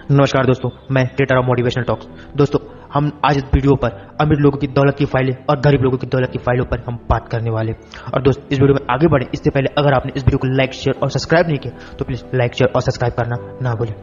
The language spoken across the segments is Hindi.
नमस्कार दोस्तों, मैं क्रिएटर ऑफ मोटिवेशनल टॉक्स। दोस्तों, हम आज इस वीडियो पर अमीर लोगों की दौलत की फाइलें और गरीब लोगों की दौलत की फाइलों पर हम बात करने वाले। और दोस्त, इस वीडियो में आगे बढ़े इससे पहले अगर आपने इस वीडियो को लाइक, शेयर और सब्सक्राइब नहीं किया तो प्लीज लाइक, शेयर और सब्सक्राइब करना ना भूलें।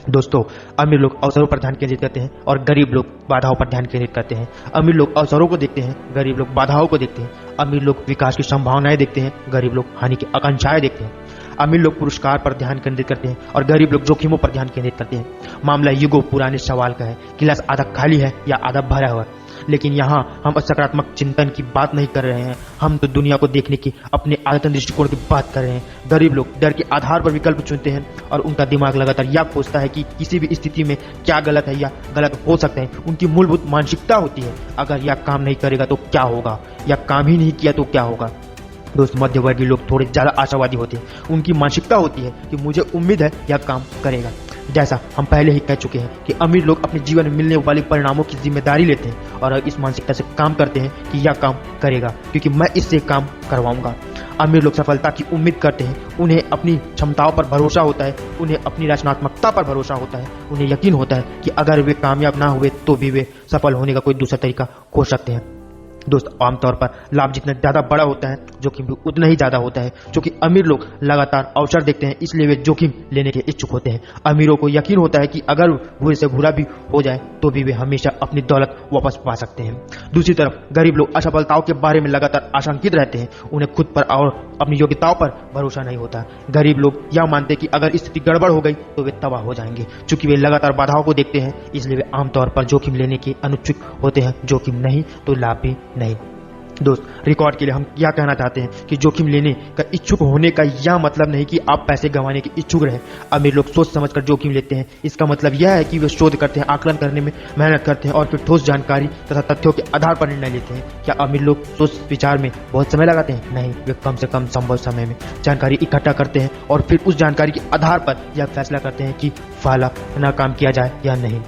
दोस्तों, अमीर लोग अवसरों पर ध्यान केंद्रित करते हैं और गरीब लोग बाधाओं पर ध्यान केंद्रित करते हैं। अमीर लोग अवसरों को देखते हैं, गरीब लोग बाधाओं को देखते हैं। अमीर लोग विकास की संभावनाएं देखते हैं, गरीब लोग हानि की आकांक्षाएं देखते हैं। अमीर लोग पुरस्कार पर ध्यान केंद्रित करते हैं और गरीब लोग जोखिमों पर ध्यान केंद्रित करते हैं। मामला युगों पुराने सवाल का है, गिलास आधा खाली है या आधा भरा हुआ। लेकिन यहाँ हम सकारात्मक चिंतन की बात नहीं कर रहे हैं, हम तो दुनिया को देखने की अपने आयतन दृष्टिकोण की बात कर रहे हैं। गरीब लोग डर के आधार पर विकल्प चुनते हैं और उनका दिमाग लगातार यह खोजता है कि किसी भी स्थिति में क्या गलत है या गलत हो सकता है। उनकी मूलभूत मानसिकता होती है, अगर यह काम नहीं करेगा तो क्या होगा, या काम ही नहीं किया तो क्या होगा। दोस्त, मध्यवर्गीय लोग थोड़े ज्यादा आशावादी होते हैं। उनकी मानसिकता होती है कि मुझे उम्मीद है यह काम करेगा। जैसा हम पहले ही कह चुके हैं कि अमीर लोग अपने जीवन में मिलने वाले परिणामों की जिम्मेदारी लेते हैं और इस मानसिकता से काम करते हैं कि यह काम करेगा क्योंकि मैं इससे काम करवाऊंगा। अमीर लोग सफलता की उम्मीद करते हैं, उन्हें अपनी क्षमताओं पर भरोसा होता है, उन्हें अपनी रचनात्मकता पर भरोसा होता है, उन्हें यकीन होता है कि अगर वे कामयाब ना हुए तो भी वे सफल होने का कोई दूसरा तरीका खोज सकते हैं। दोस्त, आमतौर पर लाभ जितना ज्यादा बड़ा होता है जोखिम भी उतना ही ज्यादा होता है, क्योंकि अमीर लोग लगातार अवसर देखते हैं, इसलिए वे जोखिम लेने के इच्छुक होते हैं। अमीरों को यकीन होता है कि अगर बुरे से बुरा भी हो जाए तो भी वे हमेशा अपनी दौलत वापस पा सकते हैं। दूसरी तरफ गरीब लोग असफलताओं के बारे में लगातार आशंकित रहते हैं, उन्हें खुद पर और अपनी योग्यताओं पर भरोसा नहीं होता। गरीब लोग यह मानते हैं कि अगर स्थिति गड़बड़ हो गई तो वे तबाह हो जाएंगे। चूंकि वे लगातार बाधाओं को देखते हैं, इसलिए वे आमतौर पर जोखिम लेने के अनुत्सुक होते हैं। जोखिम नहीं तो लाभ भी नहीं। दोस्त, रिकॉर्ड के लिए हम क्या कहना चाहते हैं कि जोखिम लेने का इच्छुक होने का यह मतलब नहीं कि आप पैसे गंवाने के इच्छुक रहे। अमीर लोग सोच समझकर जोखिम लेते हैं, इसका मतलब यह है कि वे शोध करते हैं, आकलन करने में मेहनत करते हैं और फिर ठोस जानकारी तथा तथ्यों के आधार पर निर्णय लेते हैं। क्या अमीर लोग सोच विचार में बहुत समय लगाते हैं? नहीं, वे कम से कम संभव समय में जानकारी इकट्ठा करते हैं और फिर उस जानकारी के आधार पर यह फैसला करते हैं कि फला न काम किया जाए या नहीं।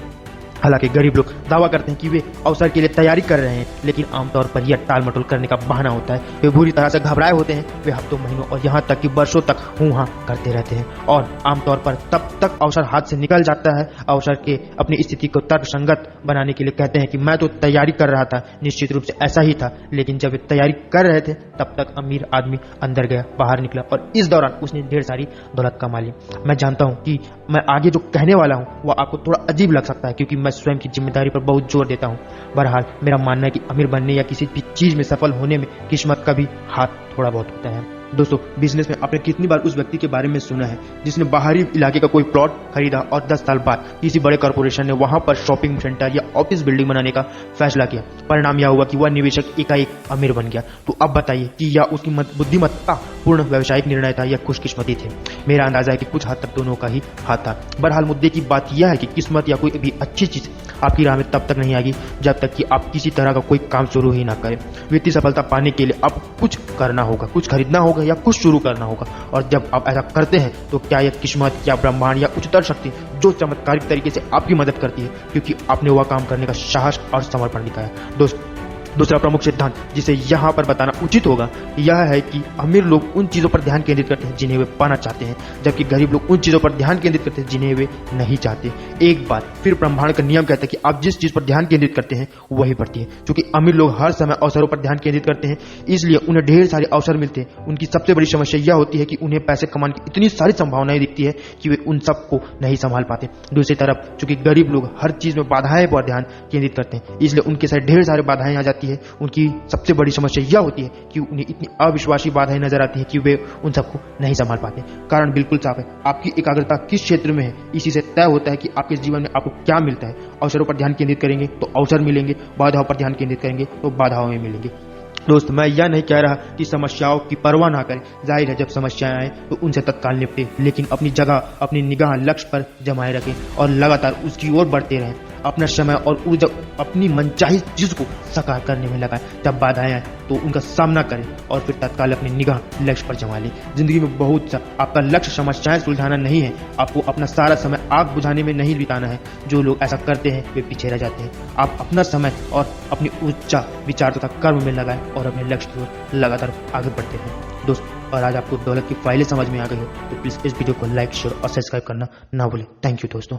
हालांकि गरीब लोग दावा करते हैं कि वे अवसर के लिए तैयारी कर रहे हैं, लेकिन आमतौर पर यह टाल मटोल करने का बहाना होता है। वे बुरी तरह से घबराए होते हैं, वे हफ्तों, महीनों और यहाँ तक कि वर्षों तक हूँ करते रहते हैं और आमतौर पर तब तक अवसर हाथ से निकल जाता है। अवसर के अपनी स्थिति को तर्कसंगत बनाने के लिए कहते हैं कि मैं तो तैयारी कर रहा था, निश्चित रूप से ऐसा ही था। लेकिन जब वे तैयारी कर रहे थे तब तक अमीर आदमी अंदर गया, बाहर निकला और इस दौरान उसने ढेर सारी दौलत कमा ली। मैं जानता हूँ कि मैं आगे जो कहने वाला हूँ वह आपको थोड़ा अजीब लग सकता है, क्योंकि मैं स्वयं की जिम्मेदारी पर बहुत जोर देता हूं। बहरहाल, मेरा मानना है कि अमीर बनने या किसी भी चीज में सफल होने में किस्मत का भी हाथ थोड़ा बहुत होता है। दोस्तों, बिजनेस में आपने कितनी बार उस व्यक्ति के बारे में सुना है जिसने बाहरी इलाके का कोई प्लॉट खरीदा और 10 साल बाद किसी बड़े कॉर्पोरेशन ने वहां पर शॉपिंग सेंटर या ऑफिस बिल्डिंग बनाने का फैसला किया। परिणाम यह हुआ कि वह निवेशक एकाएक अमीर बन गया। तो अब बताइए कि यह उसकी बुद्धिमत्ता पूर्ण व्यावसायिक निर्णय था या खुशकिस्मती थे? मेरा अंदाजा है कि कुछ हद तक दोनों का ही हाथ था। बहरहाल, मुद्दे की बात यह है कि किस्मत या कोई भी अच्छी चीज आपकी राह में तब तक नहीं आएगी जब तक कि आप किसी तरह का कोई काम शुरू ही ना करें। वित्तीय सफलता पाने के लिए आपको कुछ करना होगा, कुछ खरीदना होगा या कुछ शुरू करना होगा। और जब आप ऐसा करते हैं तो क्या यह किस्मत या ब्रह्मांड या उच्चतर शक्ति जो चमत्कारिक तरीके से आपकी मदद करती है, क्योंकि आपने वह काम करने का साहस और समर्पण दिखाया। दोस्त, दूसरा प्रमुख सिद्धांत जिसे यहाँ पर बताना उचित होगा यह है कि अमीर लोग उन चीजों पर ध्यान केंद्रित करते हैं जिन्हें वे पाना चाहते हैं, जबकि गरीब लोग उन चीजों पर ध्यान केंद्रित करते हैं जिन्हें वे नहीं चाहते। एक बार फिर ब्रह्मांड का नियम कहता है कि आप जिस चीज पर ध्यान केंद्रित करते हैं वही बढ़ती है। क्योंकि अमीर लोग हर समय अवसरों पर ध्यान केंद्रित करते हैं, इसलिए उन्हें ढेर सारे अवसर मिलते हैं। उनकी सबसे बड़ी समस्या यह होती है कि उन्हें पैसे कमाने की इतनी सारी संभावनाएं दिखती है कि वे उन सबको नहीं संभाल पाते। दूसरी तरफ चूंकि गरीब लोग हर चीज में बाधाएं पर ध्यान केंद्रित करते हैं, इसलिए उनके साथ ढेर सारी बाधाएं आ जाती है। उनकी सबसे बड़ी समस्या यह होती है कि उन्हें इतनी अविश्वासी बाधाएं नजर आती है कि वे उन सबको नहीं संभाल पाते। कारण बिल्कुल साफ है, आपकी एकाग्रता किस क्षेत्र में है इसी से तय होता है कि आपके जीवन में आपको क्या मिलता है। अवसरों पर ध्यान केंद्रित करेंगे तो अवसर मिलेंगे, बाधाओं पर ध्यान केंद्रित करेंगे तो बाधाओं में मिलेंगे। दोस्त, मैं यह नहीं कह रहा कि समस्याओं की परवाह ना करें। जाहिर है, जब समस्याएं आए तो उनसे तत्काल निपटें, लेकिन अपनी जगह, अपनी निगाह लक्ष्य पर जमाए रखें और लगातार उसकी ओर बढ़ते रहें। अपना समय और ऊर्जा अपनी मनचाही चीज को साकार करने में लगाएं। जब बाधाएं आए तो उनका सामना करें और फिर तत्काल अपनी निगाह लक्ष्य पर जमा लें। जिंदगी में बहुत सा आपका लक्ष्य समस्याएं सुलझाना नहीं है, आपको अपना सारा समय आग बुझाने में नहीं बिताना है। जो लोग ऐसा करते हैं वे पीछे रह जाते हैं। आप अपना समय और अपनी ऊर्जा विचार तथा कर्म में लगाएं और अपने लक्ष्य की ओर लगातार आगे बढ़ते हैं। दोस्त, और आज आपको दौलत की फाइलें समझ में आ गई हो तो प्लीज इस वीडियो को लाइक, शेयर और सब्सक्राइब करना ना भूलें। थैंक यू दोस्तों।